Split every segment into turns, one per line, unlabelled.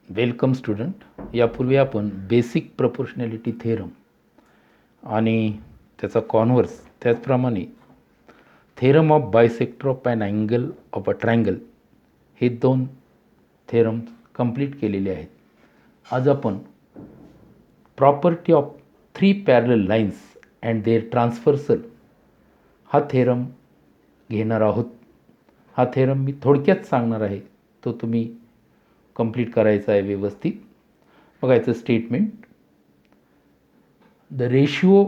Welcome student. यापूर्वी आपण basic proportionality theorem आणि त्याचा कॉन्व्हर्स, त्याचप्रमाणे theorem of bisector of an angle of a triangle हे दोन थेरम कंप्लीट केलेले आहेत. आज आपण property of 3 parallel lines and their transversal हा थेरम घेणार आहोत. हा थेरम मी थोडक्यात सांगणार आहे, तो तुम्ही कंप्लीट करायचा आहे व्यवस्थित. बघायचं statement. The ratio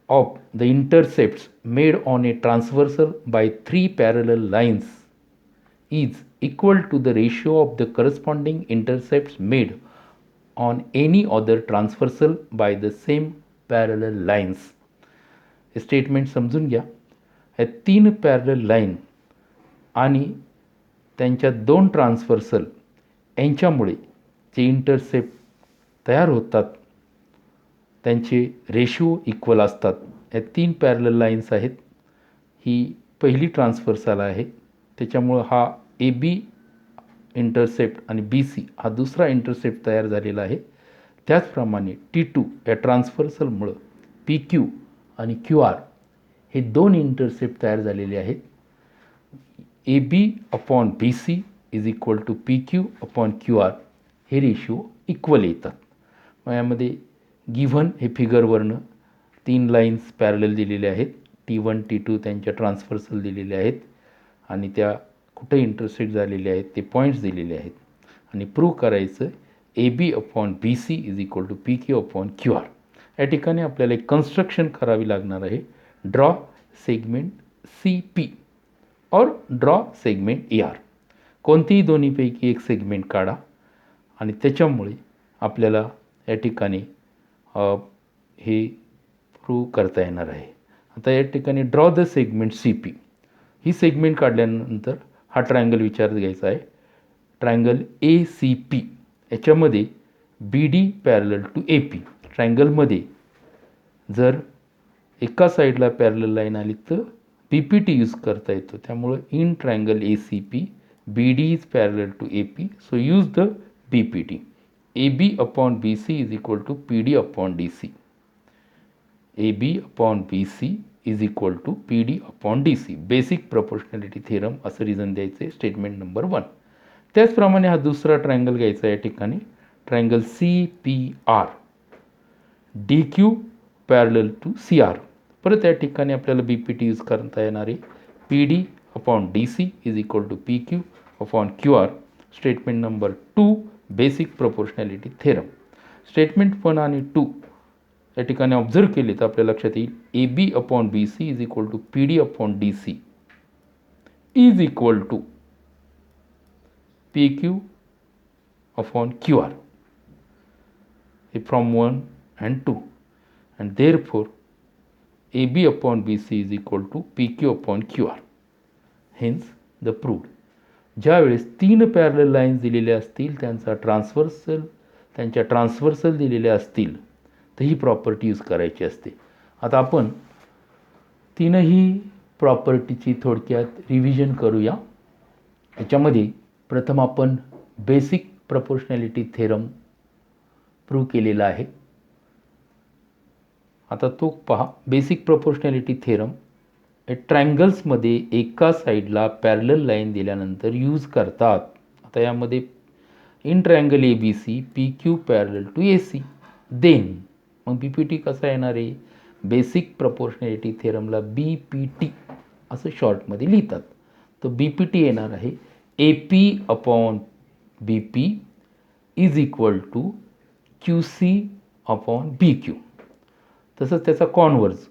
of the intercepts made on a transversal by 3 parallel lines is equal to the ratio of the corresponding intercepts made on any other transversal by the same parallel lines. हे statement समजून घ्या. हे 3 parallel line आणि त्यांच्या 2 transversal यांच्यामुळे जे intercept तयार होतात त्यांचे रेशिओ इक्वल असतात. या 3 पॅरलल लाईन्स आहेत. ही पहिली ट्रान्सव्हर्सल आहे, त्याच्यामुळं हा ए बी इंटरसेप्ट आणि बी सी हा दुसरा इंटरसेप्ट तयार झालेला आहे. त्याचप्रमाणे T2 या ट्रान्सव्हर्सलमुळं पी क्यू आणि क्यू आर हे 2 इंटरसेप्ट तयार झालेले आहेत. A B upon B C is equal to P Q upon Q R हे रेशिओ इक्वल येतात. मग यामध्ये गिव्हन हे फिगरवरनं 3 लाईन्स पॅरलल दिलेले आहेत. T1 T2 त्यांच्या ट्रान्सव्हर्सल दिलेले आहेत आणि त्या कुठे इंटरसेक्ट झालेले आहेत ते पॉईंट्स दिलेले आहेत. आणि प्रूव्ह करायचं A B upon B C is equal to P Q upon Q R. या ठिकाणी आपल्याला एक कन्स्ट्रक्शन करावी लागणार आहे. ड्रॉ सेगमेंट सी पी और ड्रॉ सेगमेंट ए आर. कोणतीही दोन्हीपैकी एक सेगमेंट काढा आणि त्याच्यामुळे आपल्याला या ठिकाणी हे प्रूव्ह करता येणार आहे. आता या ठिकाणी draw the segment C P. ही सेगमेंट काढल्यानंतर हा ट्रायंगल विचारात घ्यायचा आहे. ट्रायंगल ए सी पी याच्यामध्ये B D parallel to A P. ट्रायंगलमध्ये जर एका साईडला पॅरलल लाईन आली तर पी पी टी यूज करता येतो. त्यामुळं in triangle A C P B D is parallel to A P, so use the B P T. A B upon B C is equal to P D upon D C. A B upon B C is equal to P D upon D C. Basic proportionality theorem असं reason द्यायचं आहे statement number 1. त्याचप्रमाणे हा दुसरा triangle घ्यायचा आहे. या ठिकाणी triangle C P R D Q parallel to C R. परत या ठिकाणी आपल्याला बी पी टी यूज करता येणार आहे. P D upon D C is equal to P Q upon Q R. Statement number 2 basic proportionality theorem. Statement 1 आणि 2 या ठिकाणी ऑब्झर्व केले तर आपल्या लक्षात येईल A B upon B C is equal to P D upon D C is equal to P Q upon Q R from 1 and 2, and therefore AB upon BC is equal to PQ upon QR. Hence the proved. ज्या वेळेस 3 parallel lines दिलेल्या असतील त्यांच्या transversal दिलेल्या असतील तर ही property use करायची असते. आता आपण तीनही प्रॉपर्टीची थोडक्यात रिव्हिजन करूया. याच्यामध्ये प्रथम आपण बेसिक प्रपोर्शनॅलिटी थेरम प्रूव्ह केलेला आहे. आता तो पहा. बेसिक प्रपोर्शनॅलिटी थेरम ट्रायंगल्समध्ये एका साईडला पॅरलल लाईन दिल्यानंतर यूज करतात. आता यामध्ये in triangle A B C P Q parallel to A C. Then मग बी पी टी कसा येणार आहे? बेसिक प्रपोर्शनॅलिटी थेरमला बी पी टी असं शॉर्टमध्ये लिहितात. तर बी पी टी येणार आहे A P upon B P is equal to Q C upon B Q. तसंच त्याचा कॉन्व्हर्स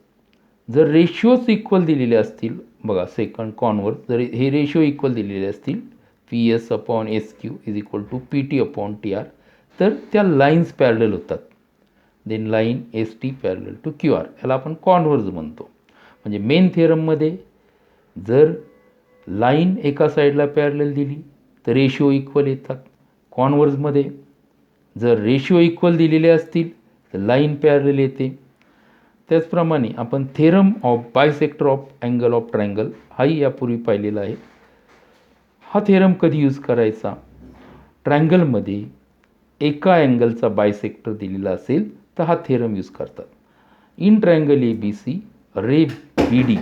जर रेशिओज इक्वल दिलेले असतील, बघा सेकंड कॉन्व्हर्स जर हे रेशिओ इक्वल दिलेले असतील P S upon S Q is equal to P T upon T R, तर त्या लाईन्स पॅरलल होतात. Then line S T parallel to Q R, याला आपण कॉन्व्हर्स म्हणतो. म्हणजे मेन थेरममध्ये जर लाईन एका साईडला पॅरलल दिली तर रेशिओ इक्वल येतात. कॉन्व्हर्समध्ये जर रेशिओ इक्वल दिलेले असतील तर लाईन पॅरलल येते. त्याचप्रमाणे आपण theorem of bisector of angle of triangle हाही यापूर्वी पाहिलेला आहे. हा थेरम कधी यूज करायचा? ट्रायंगलमध्ये एका अँगलचा बायसेक्टर दिलेला असेल तर हा थेरम यूज करतात. In triangle ABC, ray BD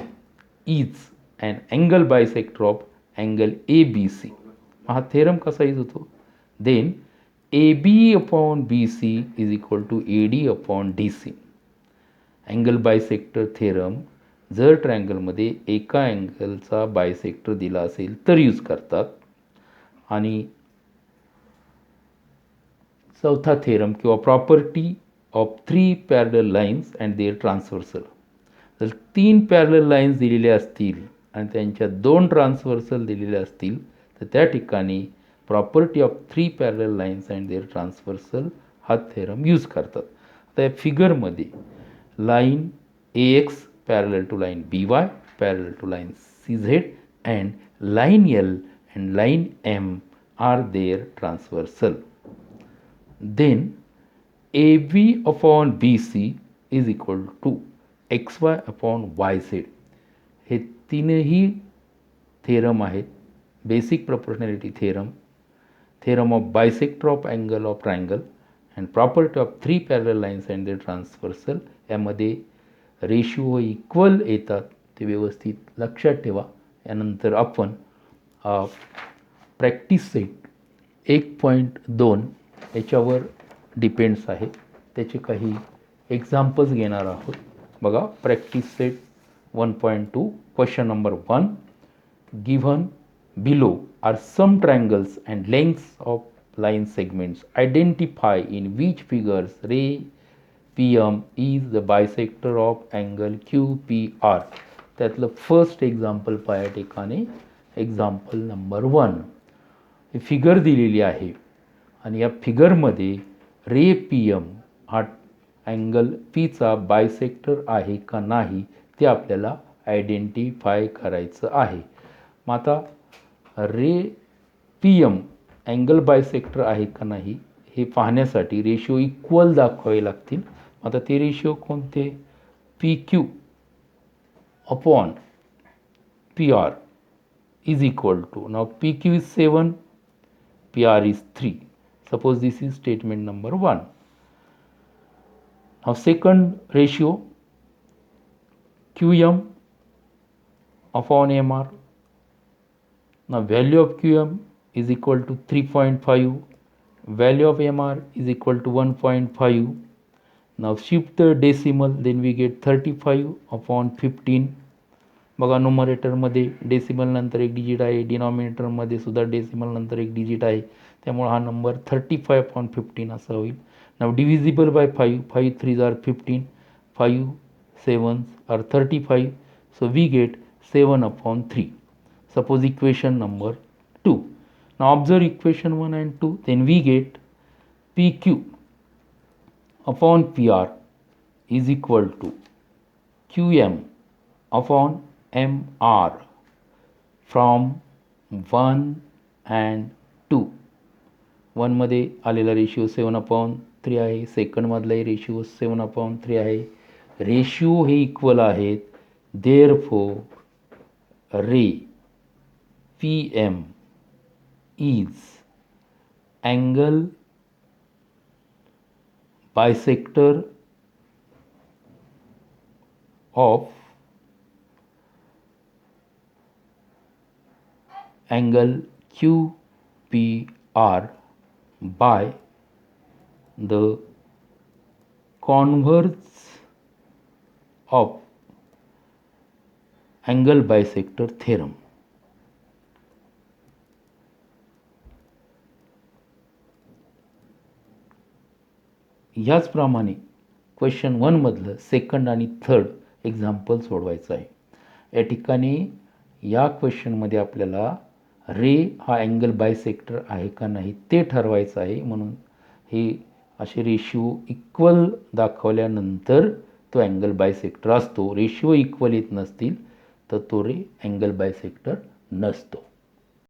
is an angle bisector of angle ABC. हा थेरम कसा यूज होतो? Then AB upon BC is equal to AD upon DC. Angle bisector theorem जर ट्रायंगलमध्ये एका अँगलचा बायसेक्टर दिला असेल तर यूज करतात. आणि चौथा थेरम किंवा property of 3 parallel lines and their transversal. जर 3 पॅरलल लाईन्स दिलेल्या असतील आणि त्यांच्या 2 ट्रान्सव्हर्सल दिलेल्या असतील तर त्या ठिकाणी property of 3 parallel lines and their transversal हा थेरम यूज करतात. आता या फिगरमध्ये line AX parallel to line BY parallel to line CZ and line L and line M are their transversal. Then AB upon BC is equal to XY upon YZ. हे तीनही theorem आहेत. Basic proportionality theorem, theorem of bisector of angle of triangle and property of 3 parallel lines and their transversal. यामध्ये ratio equal येतात, ते व्यवस्थित लक्षात ठेवा. यानंतर आपण प्रॅक्टिस सेट 1.2 याच्यावर डिपेंड्स आहे, त्याचे काही एक्झाम्पल्स घेणार आहोत. बघा, practice set 1.2 question number 1. Given below are some triangles and lengths of line segments. Identify in which figures ray PM is the bisector of angle QPR. त्यातलं फर्स्ट एक्झाम्पल पाया ठिकाणी एक्झाम्पल नंबर 1. ही figure दिलेली आहे आणि या फिगरमध्ये रे PM हा angle Pचा bisector आहे का नाही ते आपल्याला आयडेंटिफाय करायचं आहे. मग आता रे PM अँगल बायसेक्टर आहे का नाही हे पाहण्यासाठी रेशिओ इक्वल दाखवावे लागतील. आता ते रेशिओ कोणते? PQ upon PR is equal to, now PQ is 7, PR is 3. Suppose this is statement number 1. Now second ratio, QM upon MR. Now value of QM is equal to 3.5, value of MR is equal to 1.5. Now shift the decimal, then we get 35 upon 15. बघा, नुमरेटरमध्ये decimal नंतर एक digit आहे, डिनॉमिनेटरमध्ये सुद्धा decimal नंतर एक digit आहे, त्यामुळे हा नंबर 35/15 असा होईल. नाव divisible by 5, 5 3s are 15, 5 7s are 35, so we get 7/3. Suppose equation number 2. Now observe equation 1 and 2, then we get PQ upon PR is equal to QM upon MR from 1 and 2. 1 मध्ये आलेला ratio 7/3 आहे, सेकंडमधलाही ratio 7/3 आहे. Ratio हे equal आहेत. Therefore ray PM is angle bisector of angle QPR by the converse of angle bisector theorem. याचप्रमाणे question 1 मधलं second आणि third example सोडवायचं आहे. या ठिकाणी या क्वेश्चनमध्ये आपल्याला रे हा अँगल बायसेक्टर आहे का नाही ते ठरवायचं आहे. म्हणून हे असे रेशिओ इक्वल दाखवल्यानंतर तो अँगल बायसेक्टर असतो. रेशिओ इक्वल येत नसतील तर तो रे अँगल बायसेक्टर नसतो.